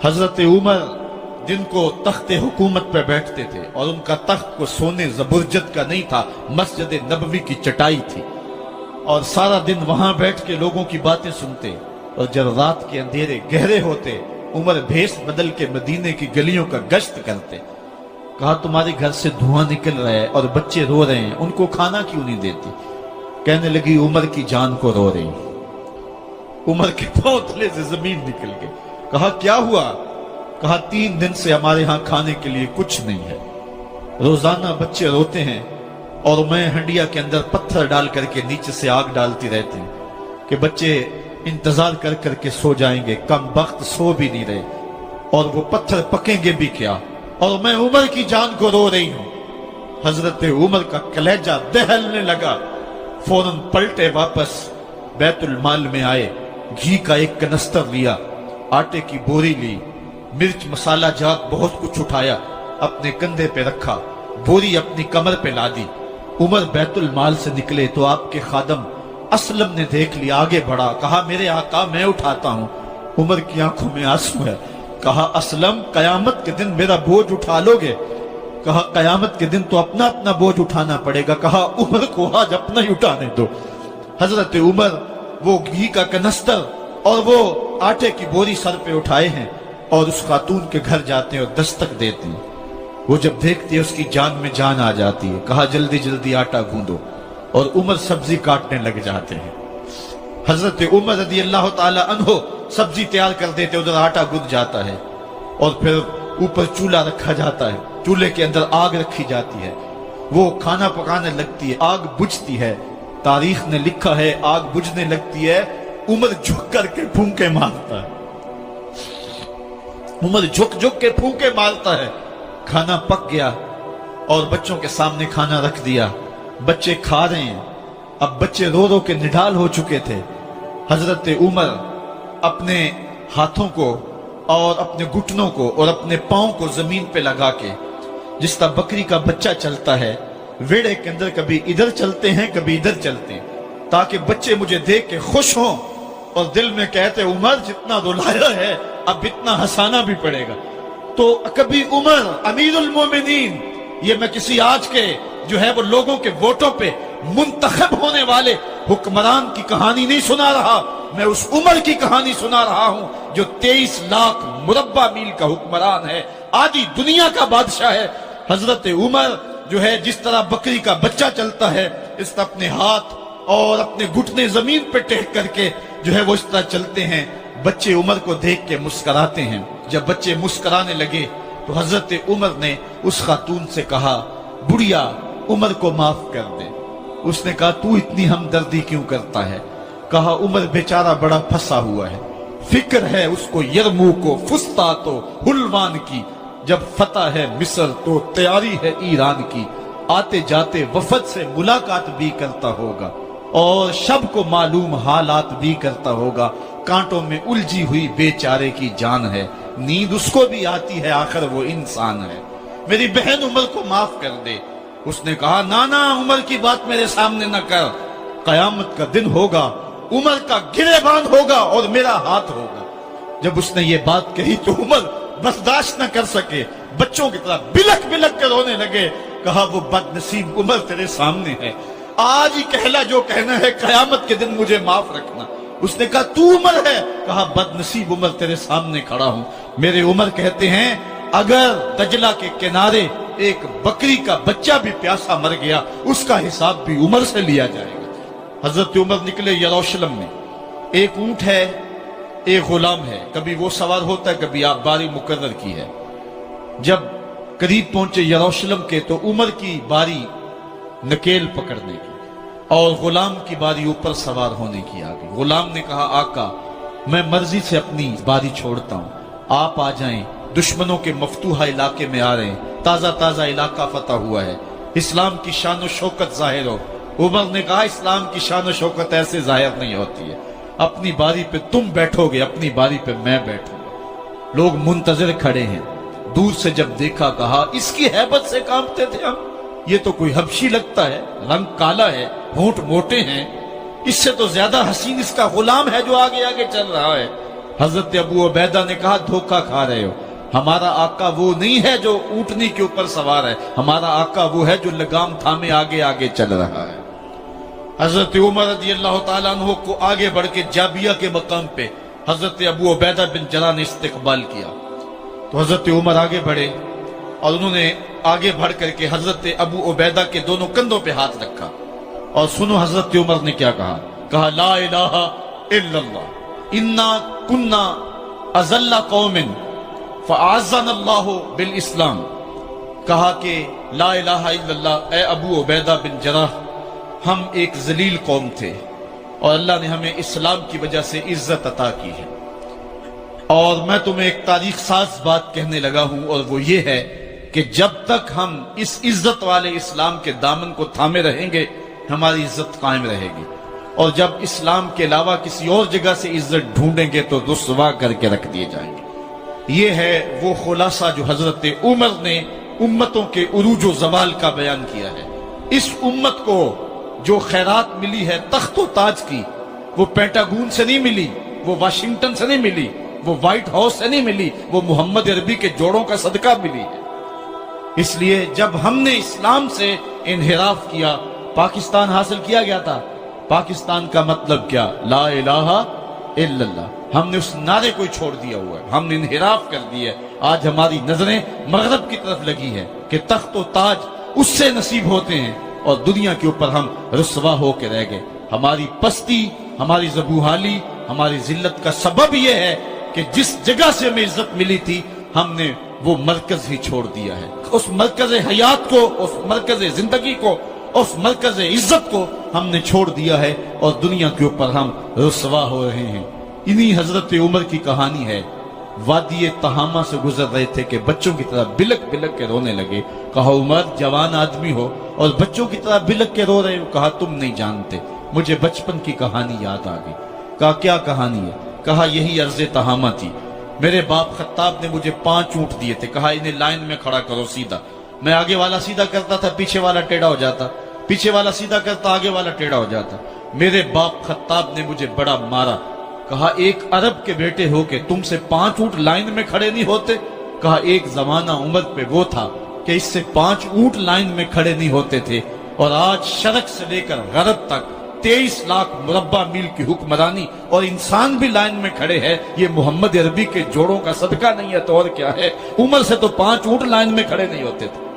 حضرت عمر جن کو تخت حکومت پہ بیٹھتے تھے اور ان کا تخت کو سونے زبرجد کا نہیں تھا، مسجد نبوی کی چٹائی تھی، اور سارا دن وہاں بیٹھ کے لوگوں کی باتیں سنتے، اور جب رات کے اندھیرے گہرے ہوتے عمر بھیس بدل کے مدینے کی گلیوں کا گشت کرتے۔ کہا تمہارے گھر سے دھواں نکل رہا ہے اور بچے رو رہے ہیں، ان کو کھانا کیوں نہیں دیتی؟ کہنے لگی عمر کی جان کو رو رہی۔ عمر کے پاؤں تلے سے زمین نکل گئی۔ کہا کیا ہوا؟ کہا 3 دن سے ہمارے ہاں کھانے کے لیے کچھ نہیں ہے، روزانہ بچے روتے ہیں اور میں ہنڈیا کے اندر پتھر ڈال کر کے نیچے سے آگ ڈالتی رہتی ہوں کہ بچے انتظار کر کر کے سو جائیں گے، کم وقت سو بھی نہیں رہے، اور وہ پتھر پکیں گے بھی کیا، اور میں عمر کی جان کو رو رہی ہوں۔ حضرت عمر کا کلیجہ دہلنے لگا، فوراً پلٹے، واپس بیت المال میں آئے، گھی کا ایک کنستر لیا، آٹے کی بوری لی، مرچ مسالہ جات بہت کچھ اٹھایا، اپنے کندھے پہ رکھا، بوری اپنی کمر پہ لا دی۔ عمر بیت المال سے نکلے تو آپ کے خادم اسلم نے دیکھ لیا، آگے بڑھا، کہا میرے آقا میں اٹھاتا ہوں۔ عمر کی آنکھوں میں آنسو ہے۔ کہا اسلم قیامت کے دن میرا بوجھ اٹھا لو گے؟ کہا قیامت کے دن تو اپنا اپنا بوجھ اٹھانا پڑے گا۔ کہا عمر کو آج اپنا ہی اٹھانے دو۔ حضرت عمر وہ گھی کا کنستر اور وہ آٹے کی بوری سر پہ اٹھائے ہیں اور اس خاتون کے گھر جاتے ہیں اور دستک دیتے ہیں۔ وہ جب دیکھتی ہے اس کی جان میں جان آ جاتی ہے۔ کہا جلدی جلدی آٹا گوندو، اور عمر سبزی کاٹنے لگ جاتے ہیں۔ حضرت عمر رضی اللہ تعالی عنہ سبزی تیار کر دیتے، ادھر آٹا گند جاتا ہے، اور پھر اوپر چولہا رکھا جاتا ہے، چولہے کے اندر آگ رکھی جاتی ہے، وہ کھانا پکانے لگتی ہے، آگ بجھتی ہے۔ تاریخ نے لکھا ہے آگ بجھنے لگتی ہے، عمر جھک کر کے پھونکے مارتا ہے، عمر جھک جھک کے پھونکے مارتا ہے۔ کھانا پک گیا اور بچوں کے سامنے کھانا رکھ دیا، بچے کھا رہے ہیں۔ اب بچے رو رو کے نڈال ہو چکے تھے۔ حضرت عمر اپنے ہاتھوں کو اور اپنے گھٹنوں کو اور اپنے پاؤں کو زمین پہ لگا کے، جس طرح بکری کا بچہ چلتا ہے، ویڑے کے اندر کبھی ادھر چلتے ہیں کبھی ادھر چلتے ہیں، تاکہ بچے مجھے دیکھ کے خوش ہوں اور دل میں کہتے عمر جتنا رلایا ہے اب اتنا ہنسانا بھی پڑے گا۔ تو کبھی عمر امیر المومنین، یہ میں کسی آج کے جو ہے وہ لوگوں کے ووٹوں پہ منتخب ہونے والے حکمران کی کہانی نہیں سنا رہا، میں اس عمر کی کہانی سنا رہا ہوں جو 23 لاکھ مربع میل کا حکمران ہے، آدھی دنیا کا بادشاہ ہے۔ حضرت عمر جو ہے جس طرح بکری کا بچہ چلتا ہے، اس طرح اپنے ہاتھ اور اپنے گھٹنے زمین پہ ٹیک کر کے جو ہے وہ اس طرح چلتے ہیں۔ بچے عمر کو دیکھ کے مسکراتے ہیں۔ جب بچے مسکرانے لگے تو حضرت عمر نے اس خاتون سے کہا بڑھیا عمر کو معاف کر دے۔ اس نے کہا تو اتنی ہمدردی کیوں کرتا ہے؟ کہا عمر بیچارہ بڑا پھنسا ہوا ہے، فکر ہے اس کو یرموک و فسطاط و حلوان کی، جب فتح ہے مصر تو تیاری ہے ایران کی، آتے جاتے وفد سے ملاقات بھی کرتا ہوگا اور شب کو معلوم حالات بھی کرتا ہوگا، کانٹوں میں الجھی ہوئی بیچارے کی جان ہے، نیند اس کو بھی آتی ہے، آخر وہ انسان ہے، میری بہن عمر کو معاف کر دے۔ اس نے کہا نانا عمر کی بات میرے سامنے نہ کر، قیامت کا دن ہوگا، عمر کا گریبان ہوگا اور میرا ہاتھ ہوگا۔ جب اس نے یہ بات کہی تو عمر برداشت نہ کر سکے، بچوں کی طرح بلک بلک کے رونے لگے۔ کہا وہ بد نصیب عمر تیرے سامنے ہے، آج ہی کہلا جو کہنا ہے، قیامت کے دن مجھے معاف رکھنا۔ اس نے کہا تو عمر ہے؟ کہا بد نصیب عمر تیرے سامنے کھڑا ہوں۔ میرے عمر کہتے ہیں اگر دجلہ کے کنارے ایک بکری کا بچہ بھی پیاسا مر گیا، اس کا حساب بھی عمر سے لیا جائے گا۔ حضرت عمر نکلے یروشلم میں، ایک اونٹ ہے ایک غلام ہے، کبھی وہ سوار ہوتا ہے کبھی آپ باری مقرر کی ہے۔ جب قریب پہنچے یروشلم کے تو عمر کی باری نکیل پکڑنے کی اور غلام کی باری اوپر سوار ہونے کی آ گئی۔ غلام نے کہا آقا میں مرضی سے اپنی باری چھوڑتا ہوں، آپ آ جائیں، دشمنوں کے مفتوحہ علاقے میں آ رہے ہیں، تازہ تازہ علاقہ فتح ہوا ہے، اسلام کی شان و شوکت ظاہر ہو۔ عمر نے کہا اسلام کی شان و شوکت ایسے ظاہر نہیں ہوتی ہے، اپنی باری پہ تم بیٹھو گے، اپنی باری پہ میں بیٹھوں گا۔ لوگ منتظر کھڑے ہیں، دور سے جب دیکھا کہا اس کی ہیبت سے کانپتے تھے ہم، یہ تو کوئی حبشی لگتا ہے، رنگ کالا ہے، ہونٹ موٹے ہیں، اس سے تو زیادہ حسین اس کا غلام ہے جو آگے آگے چل رہا ہے۔ حضرت ابو عبیدہ نے کہا دھوکہ کھا رہے ہو، ہمارا آقا وہ نہیں ہے جو اونٹنی کے اوپر سوار ہے، ہمارا آقا وہ ہے جو لگام تھامے آگے آگے چل رہا ہے۔ حضرت عمر رضی اللہ تعالیٰ عنہ کو آگے بڑھ کے جابیہ کے مقام پہ حضرت ابو عبیدہ بن جراح نے استقبال کیا، تو حضرت عمر آگے بڑھے اور انہوں نے آگے بڑھ کر کے حضرت ابو عبیدہ کے دونوں کندھوں پہ ہاتھ رکھا، اور سنو حضرت عمر نے کیا کہا، کہا لا الہ الا اللہ انا کنا اذل قوم فاعزنا اللہ بالاسلام، کہا کہ لا الہ الا اللہ، اے ابو عبیدہ بن جراح، ہم ایک ذلیل قوم تھے اور اللہ نے ہمیں اسلام کی وجہ سے عزت عطا کی ہے، اور میں تمہیں ایک تاریخ ساز بات کہنے لگا ہوں، اور وہ یہ ہے کہ جب تک ہم اس عزت والے اسلام کے دامن کو تھامے رہیں گے ہماری عزت قائم رہے گی، اور جب اسلام کے علاوہ کسی اور جگہ سے عزت ڈھونڈیں گے تو رسوا کر کے رکھ دیے جائیں گے۔ یہ ہے وہ خلاصہ جو حضرت عمر نے امتوں کے عروج و زوال کا بیان کیا ہے۔ اس امت کو جو خیرات ملی ہے تخت و تاج کی، وہ پینٹاگون سے نہیں ملی، وہ واشنگٹن سے نہیں ملی، وہ وائٹ ہاؤس سے نہیں ملی، وہ محمد عربی کے جوڑوں کا صدقہ ملی ہے۔ اس لیے جب ہم نے اسلام سے انحراف کیا، پاکستان حاصل کیا گیا تھا۔ پاکستان کا مطلب کیا؟ لا الہ الا اللہ۔ ہم نے اس نعرے کو چھوڑ دیا ہوا ہے، ہم نے انحراف کر دیا ہے۔ آج ہماری نظریں مغرب کی طرف لگی ہے کہ تخت و تاج اس سے نصیب ہوتے ہیں، اور دنیا کے اوپر ہم رسوا ہو کے رہ گئے۔ ہماری پستی، ہماری زبوحالی، ہماری ذلت کا سبب یہ ہے کہ جس جگہ سے ہمیں عزت ملی تھی ہم نے وہ مرکز ہی چھوڑ دیا ہے۔ اس مرکز حیات کو، اس مرکز زندگی کو، اس مرکز عزت کو ہم نے چھوڑ دیا ہے، اور دنیا کے اوپر ہم رسوا ہو رہے ہیں۔ انہی حضرت عمر کی کہانی ہے۔ وادی تہامہ سے گزر رہے تھے کہ بچوں کی طرح بلک بلک کے رونے لگے۔ کہا عمر جوان آدمی ہو اور بچوں کی طرح بلک کے رو رہے ہو؟ کہا تم نہیں جانتے، مجھے بچپن کی کہانی یاد آ گئی۔ کہا کیا کہانی ہے؟ کہا یہی عرض تہامہ تھی، میرے باپ خطاب نے مجھے 5 اونٹ دیے تھے، کہا انہیں لائن میں کھڑا کرو سیدھا۔ میں آگے والا سیدھا کرتا تھا، پیچھے والا ٹیڑھا ہو جاتا، پیچھے والا سیدھا کرتا، آگے والا ٹیڑھا ہو جاتا۔ میرے باپ خطاب نے مجھے بڑا مارا۔ کہا ایک عرب کے بیٹے ہو کہ تم سے 5 اونٹ لائن میں کھڑے نہیں ہوتے؟ کہا ایک زمانہ عمر پہ وہ تھا کہ اس سے 5 اونٹ لائن میں کھڑے نہیں ہوتے تھے، اور آج شرق سے لے کر غرب تک 23 لاکھ مربع میل کی حکمرانی اور انسان بھی لائن میں کھڑے ہیں۔ یہ محمد عربی کے جوڑوں کا صدقہ نہیں ہے تو اور کیا ہے؟ عمر سے تو 5 اونٹ لائن میں کھڑے نہیں ہوتے تھے۔